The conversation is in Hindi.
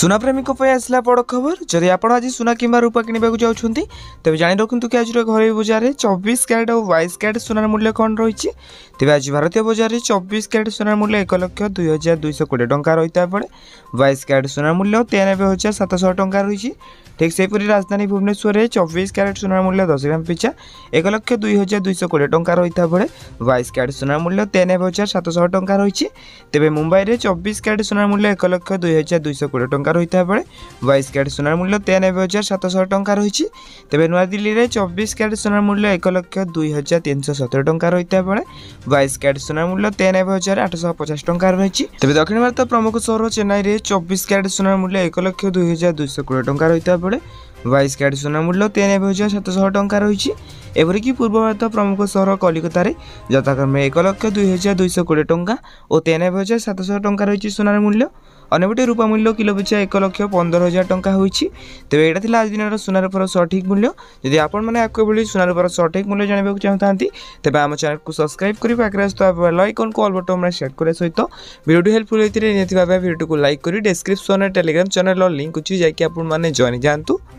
सुना प्रेमी आसला बड़ खबर जदि आप आज सुना कि रूपा किणवाक जाऊँच तेज जाणी रखु कि आज घर बजार में 24 कैरेट और 22 कैरेट सुनार मूल्य कौन रही तेज आज भारतीय बजार में 24 कैरेट सुनार मूल्य 1,02,220 टंका रही है बेले 22 कैरेट सुनार मूल्य 93,700 टंका रही। ठीक सेपरी राजधानी भुवनेश्वर में 24 कैरेट सुनार मूल्य 10 ग्राम पिछा 1,02,220 टंका रही है बेले 22 कैरेट सुनार मूल्य 93,700 टंका रही। तेज मुंबई में 24 कैरेट सुनार मूल्य 1,02,220 टंका रही है बेले 22 कैरेट सुनार मूल्य 93,700 टंका रही। तेज नुआदिल्ली में 24 कैरेट सुनार मूल्य 1,02,370 टंका रही है बेले 22 कैरेट सुनार मूल्य 93,850 टंका रही। तेज दक्षिण भारत प्रमुख सहर चेन्नई में 24 कैरेट सुनार मूल्य 1,02,220 टंका रही है बेले 22 कैरेट सुनार मूल्य 93,700 टंका रही। एपरिक पूर्व भारत प्रमुख सहर कलिकता यथाक्रमे 1,02,220 टंका और 93,700 टंका रही सुनार मूल्य। अन्यपटे रूपा मूल्य किलो पिछा 1,15,000 टंका होइछि। तेबे एटा थिला आज दिन सुनार पर सठिक मूल्य। जदि आपण माने आको बेली सुनार पर सठिक मूल्य जानिबाक चाहतांती तेबे आम चैनल को सब्सक्राइब करि पाखरे आस्तो बेल आइकन को ऑल बटन में सेट करे सहित वीडियो हेल्पफुल होइतिरे नियति भाबे वीडियो को लाइक करि डिस्क्रिप्शन रे टेलीग्राम चैनल लिंक अछि जाय कि आपण माने जॉइन जानतु।